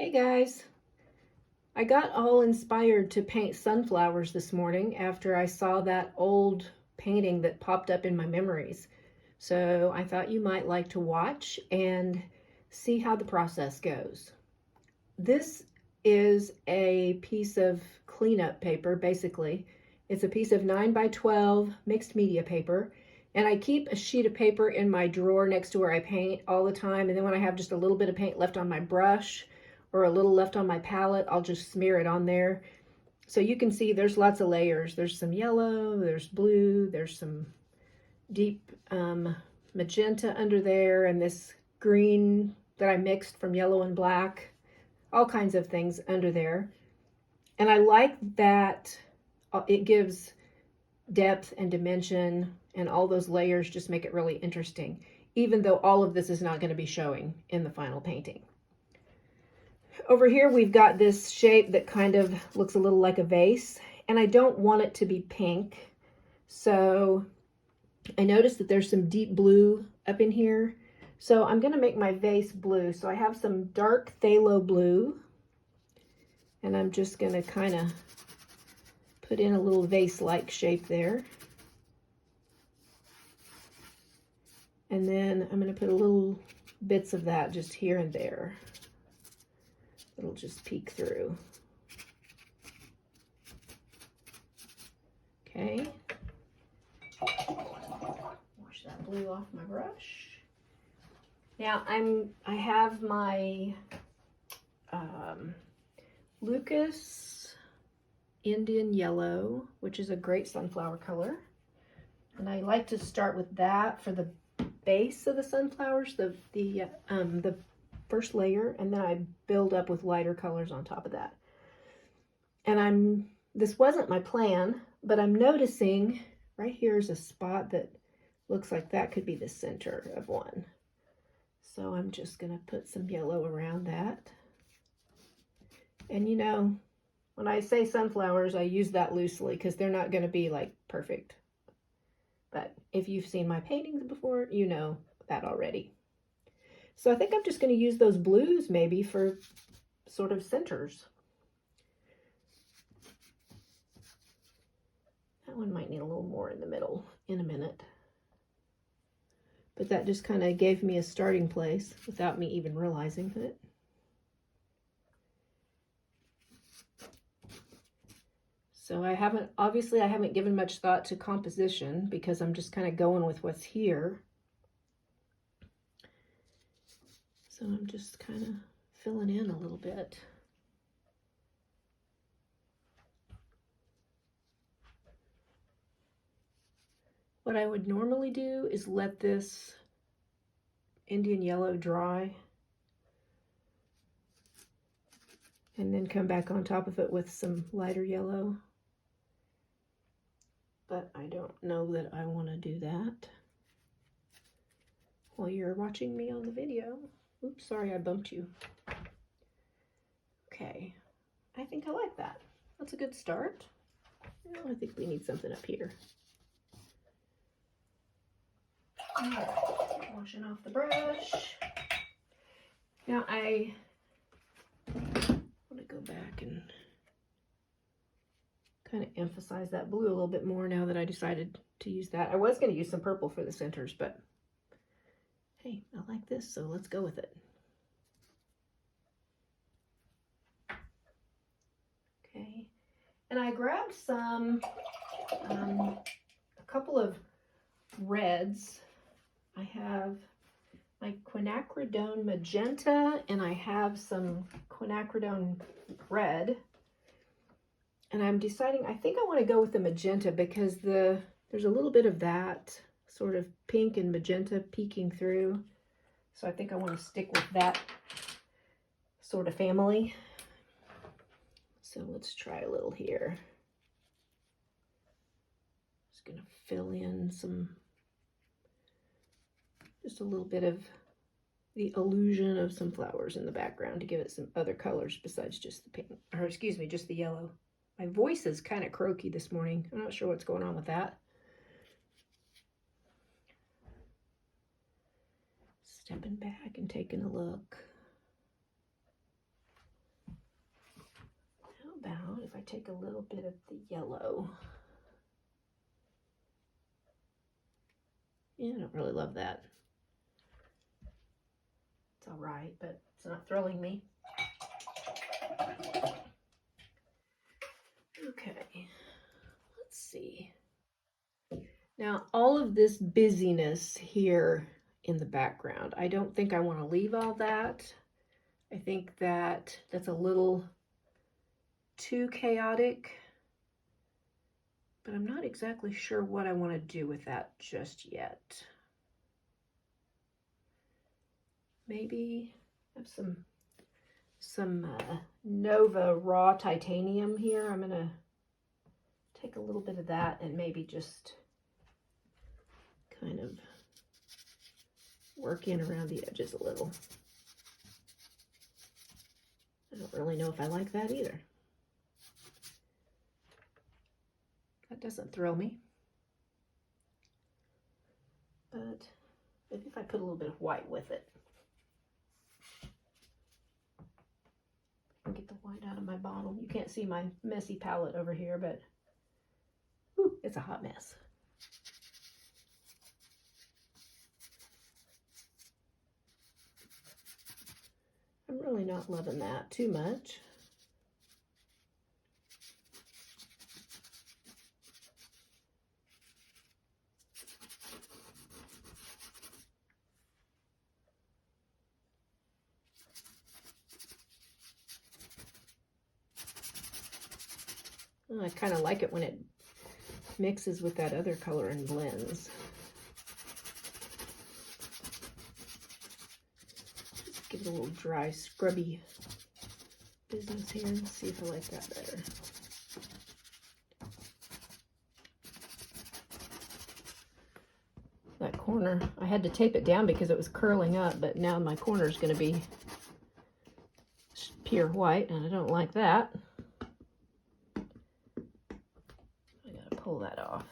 Hey guys, I got all inspired to paint sunflowers this morning after I saw that old painting that popped up in my memories. So I thought you might like to watch and see how the process goes. This is a piece of cleanup paper, basically. It's a piece of 9 by 12 mixed media paper. And I keep a sheet of paper in my drawer next to where I paint all the time. And then when I have just a little bit of paint left on my brush or a little left on my palette, I'll just smear it on there. So you can see there's lots of layers. There's some yellow, there's blue, there's some deep magenta under there, and this green that I mixed from yellow and black. All kinds of things under there. And I like that it gives depth and dimension, and all those layers just make it really interesting, even though all of this is not going to be showing in the final painting. Over here we've got this shape that kind of looks a little like a vase, and I don't want it to be pink. So I noticed that there's some deep blue up in here. So I'm going to make my vase blue. So I have some dark phthalo blue, and I'm just going to kind of put in a little vase-like shape there. And then I'm going to put a little bits of that just here and there. It'll just peek through. Okay. Wash that blue off my brush. Now I have my Lucas Indian Yellow, which is a great sunflower color. And I like to start with that for the base of the sunflowers, the first layer, and then I build up with lighter colors on top of that. And this wasn't my plan, but I'm noticing right here is a spot that looks like that could be the center of one. So I'm just going to put some yellow around that. And you know, when I say sunflowers, I use that loosely because they're not going to be like perfect. But if you've seen my paintings before, you know that already. So I think I'm just going to use those blues maybe for sort of centers. That one might need a little more in the middle in a minute. But that just kind of gave me a starting place without me even realizing it. So obviously I haven't given much thought to composition because I'm just kind of going with what's here. So I'm just kind of filling in a little bit. What I would normally do is let this Indian yellow dry and then come back on top of it with some lighter yellow. But I don't know that I want to do that while you're watching me on the video. Oops, sorry, I bumped you. Okay, I think I like that. That's a good start. Well, I think we need something up here. Right, washing off the brush. Now I want to go back and kind of emphasize that blue a little bit more now that I decided to use that. I was going to use some purple for the centers, but hey, I like this, so let's go with it. Okay, and I grabbed a couple of reds. I have my quinacridone magenta, and I have some quinacridone red. And I'm deciding, I think I want to go with the magenta because there's a little bit of that sort of pink and magenta peeking through. So I think I want to stick with that sort of family. So let's try a little here. Just going to fill in just a little bit of the illusion of some flowers in the background to give it some other colors besides just the pink, or excuse me, just the yellow. My voice is kind of croaky this morning. I'm not sure what's going on with that. Stepping back and taking a look. if I take a little bit of the yellow. Yeah, I don't really love that. It's all right, but it's not thrilling me. Okay, let's see. Now, all of this busyness here in the background, I don't think I want to leave all that. I think that that's a little too chaotic, but I'm not exactly sure what I want to do with that just yet. Maybe have some Nova raw titanium here. I'm gonna take a little bit of that and maybe just kind of work in around the edges a little. I don't really know if I like that either. That doesn't thrill me. But maybe if I put a little bit of white with it. Get the white out of my bottle. You can't see my messy palette over here, but whew, it's a hot mess. I'm really not loving that too much. I kind of like it when it mixes with that other color and blends. Just give it a little dry, scrubby business here and see if I like that better. That corner, I had to tape it down because it was curling up, but now my corner is going to be pure white, and I don't like that. Pull that off.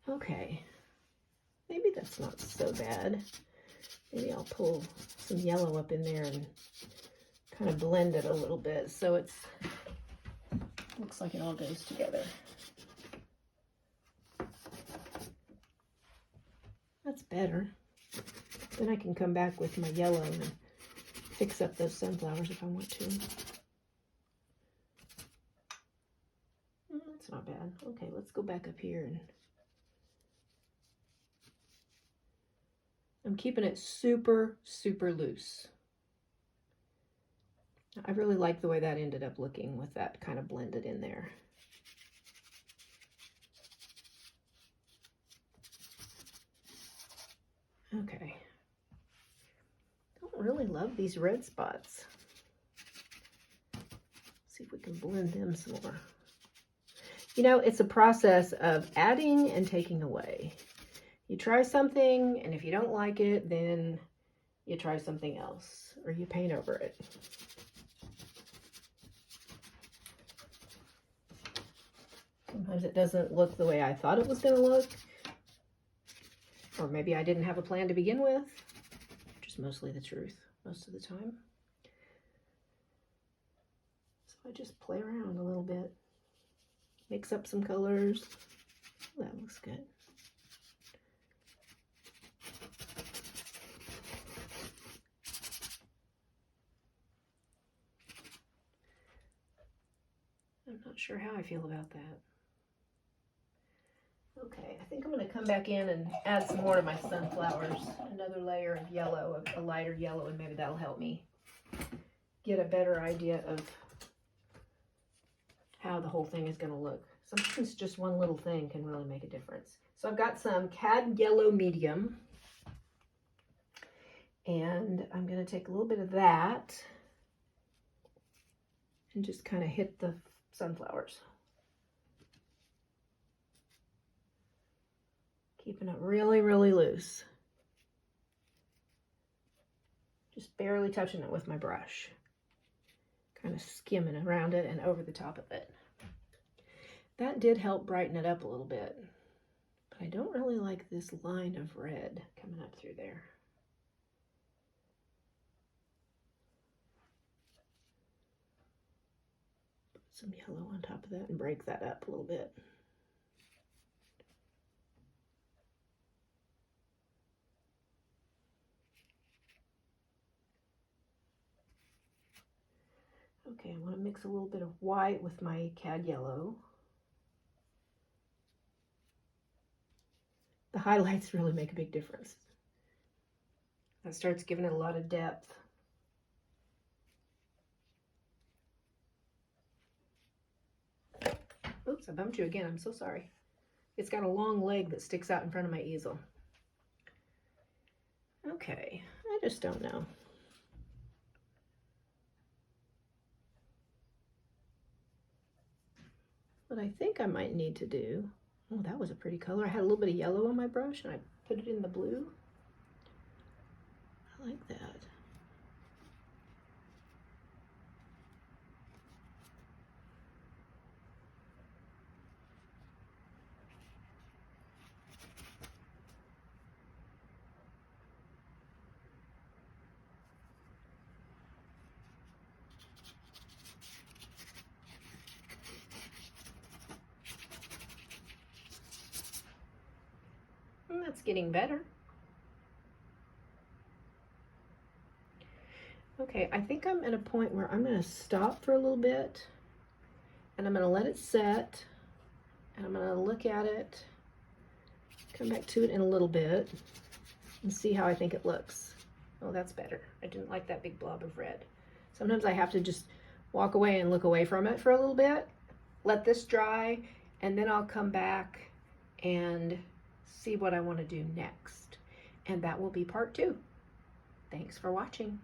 Okay, maybe that's not so bad. Maybe I'll pull some yellow up in there and kind of blend it a little bit so it's looks like it all goes together. That's better. Then I can come back with my yellow and fix up those sunflowers if I want to. That's not bad. Okay, let's go back up here. And I'm keeping it super, super loose. I really like the way that ended up looking with that kind of blended in there. Okay. Don't really love these red spots. Let's see if we can blend them some more. You know, it's a process of adding and taking away. You try something, and if you don't like it, then you try something else, or you paint over it. Sometimes it doesn't look the way I thought it was going to look, or maybe I didn't have a plan to begin with, which is mostly the truth most of the time. So I just play around a little bit. Mix up some colors. That looks good. I'm not sure how I feel about that. Okay, I think I'm going to come back in and add some more to my sunflowers. Another layer of yellow, a lighter yellow, and maybe that'll help me get a better idea of how the whole thing is going to look. Sometimes just one little thing can really make a difference. So I've got some cad yellow medium, and I'm going to take a little bit of that and just kind of hit the sunflowers. Keeping it really, really loose. Just barely touching it with my brush. Kind of skimming around it and over the top of it. That did help brighten it up a little bit, but I don't really like this line of red coming up through there. some yellow on top of that and break that up a little bit. Okay, I want to mix a little bit of white with my cad yellow. The highlights really make a big difference. That starts giving it a lot of depth. Oops, I bumped you again. I'm so sorry. It's got a long leg that sticks out in front of my easel. Okay, I just don't know. What I think I might need to do, oh, that was a pretty color. I had a little bit of yellow on my brush and I put it in the blue. I like that. And that's getting better. Okay, I think I'm at a point where I'm going to stop for a little bit and I'm going to let it set and I'm going to look at it, come back to it in a little bit and see how I think it looks. Oh, that's better. I didn't like that big blob of red. Sometimes I have to just walk away and look away from it for a little bit, let this dry, and then I'll come back and see what I want to do next. And that will be part 2. Thanks for watching.